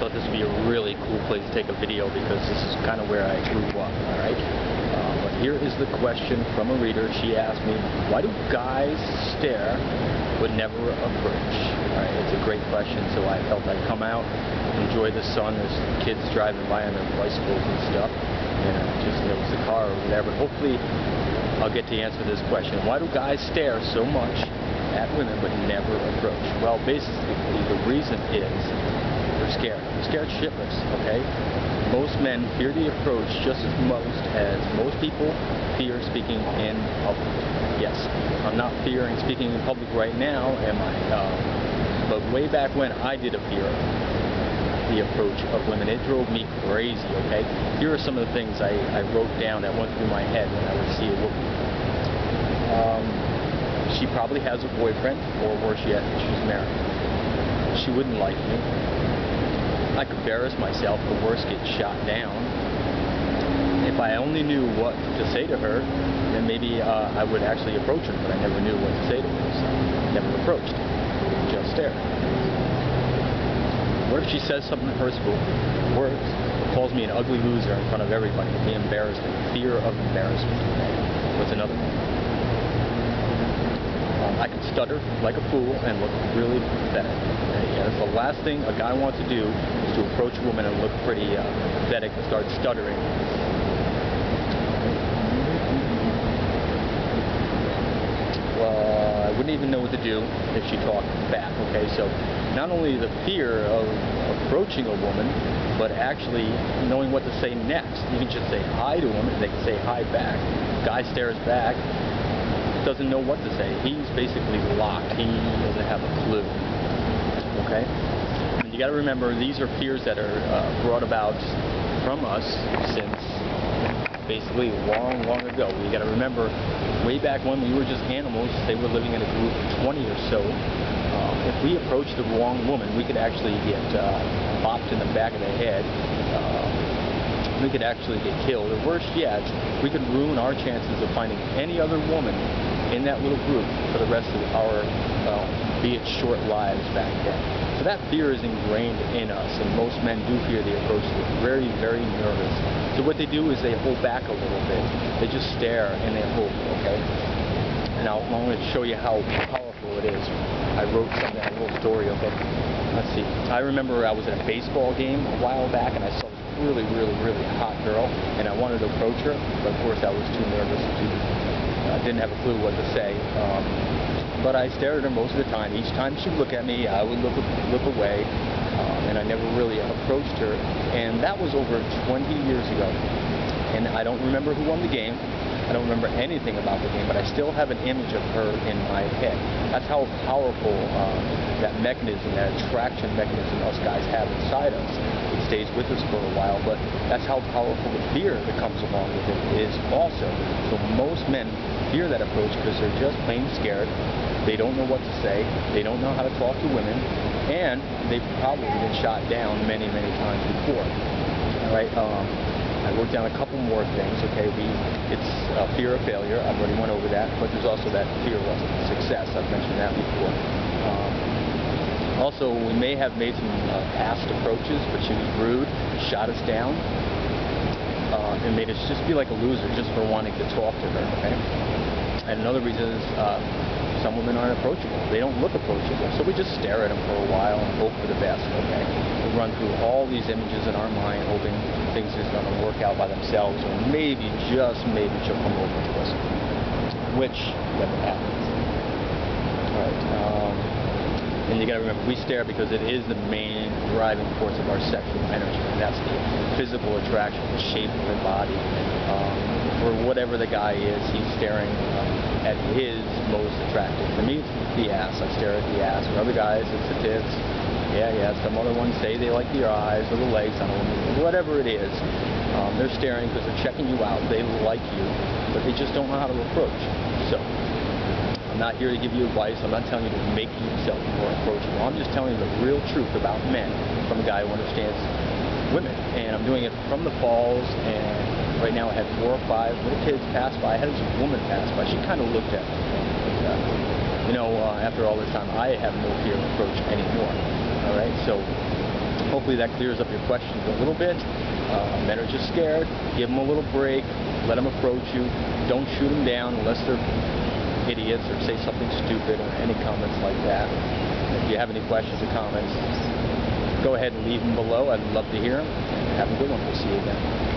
thought this would be a really cool place to take a video because this is kind of where I grew up, alright? But here is the question from a reader. She asked me, why do guys stare but never approach? Alright, it's a great question, so I felt I'd come out, enjoy the sun. There's kids driving by on their bicycles and stuff, and just notice the car or whatever. Hopefully I'll get to answer this question. Why do guys stare so much at women but never approach? Well, basically the reason is they're scared. They're scared shitless, okay? Most men fear the approach just as most people fear speaking in public. Yes, I'm not fearing speaking in public right now, am I? But way back when, I did fear the approach of women. It drove me crazy, okay? Here are some of the things I wrote down that went through my head when I would see a woman. She probably has a boyfriend, or worse yet, she's married. She wouldn't like me. I could embarrass myself, or worse, get shot down. If I only knew what to say to her, then maybe I would actually approach her, but I never knew what to say to her, so I never approached. Just stared. What if she says something hurtful, words, calls me an ugly loser in front of everybody? The embarrassment, fear of embarrassment. What's another one? I can stutter like a fool and look really pathetic. Yeah, that's the last thing a guy wants to do, is to approach a woman and look pretty pathetic and start stuttering. Well, I wouldn't even know what to do if she talked back, okay? So not only the fear of approaching a woman, but actually knowing what to say next. You can just say hi to a woman, they can say hi back. Guy stares back, doesn't know what to say. He's basically locked. He doesn't have a clue. Okay? And you got to remember, these are fears that are brought about from us since basically long, long ago. You got to remember, way back when we were just animals, they were living in a group of 20 or so. If we approached the wrong woman, we could actually get bopped in the back of the head. We could actually get killed, or worse yet, we could ruin our chances of finding any other woman in that little group for the rest of our, be it short lives back then. So that fear is ingrained in us, and most men do fear the approach. They're very, very nervous. So what they do is they hold back a little bit. They just stare and they hope, okay? And I'm going to show you how powerful it is. I wrote something, a little story, okay? Let's see. I remember I was at a baseball game a while back, and I saw this really, really, really hot girl, and I wanted to approach her, but of course I was too nervous to, didn't have a clue what to say. But I stared at her most of the time. Each time she'd look at me, I would look away, and I never really approached her. And that was over 20 years ago. And I don't remember who won the game. I don't remember anything about the game, but I still have an image of her in my head. That's how powerful that mechanism, that attraction mechanism us guys have inside us. It stays with us for a while, but that's how powerful the fear that comes along with it is also. So most men fear that approach because they're just plain scared. They don't know what to say. They don't know how to talk to women, and they've probably been shot down many, many times before. All right. I wrote down a couple more things, okay? It's fear of failure. I've already went over that, but there's also that fear of success. I've mentioned that before. Also, we may have made some past approaches, but she was rude, shot us down, and made us just feel like a loser just for wanting to talk to her, okay? And another reason is some women aren't approachable. They don't look approachable, so we just stare at them for a while and hope for the best, okay? We run through all these images in our mind, hoping things are going to work out by themselves, or maybe, just maybe, she'll come over to us, which never happens. Alright, and you got to remember, we stare because it is the main driving force of our sexual energy, and that's the physical attraction, the shape of her body. For whatever the guy is, he's staring at his most attractive. For me, it's the ass. I stare at the ass. For other guys, it's the tits. Yeah, some other ones say they like the eyes or the legs on a woman. Whatever it is, they're staring because they're checking you out. They like you, but they just don't know how to approach. So, I'm not here to give you advice. I'm not telling you to make yourself more approachable. I'm just telling you the real truth about men from a guy who understands women. And I'm doing it from the falls, and right now I had 4 or 5 little kids pass by. I had this woman pass by. She kind of looked at me. But, after all this time, I have no fear of approach anymore. All right, so Hopefully that clears up your questions a little bit. Men are just scared. Give them a little break. Let them approach you. Don't shoot them down unless they're idiots or say something stupid or any comments like that. If you have any questions or comments, go ahead and leave them below. I'd love to hear them. Have a good one. We'll see you again.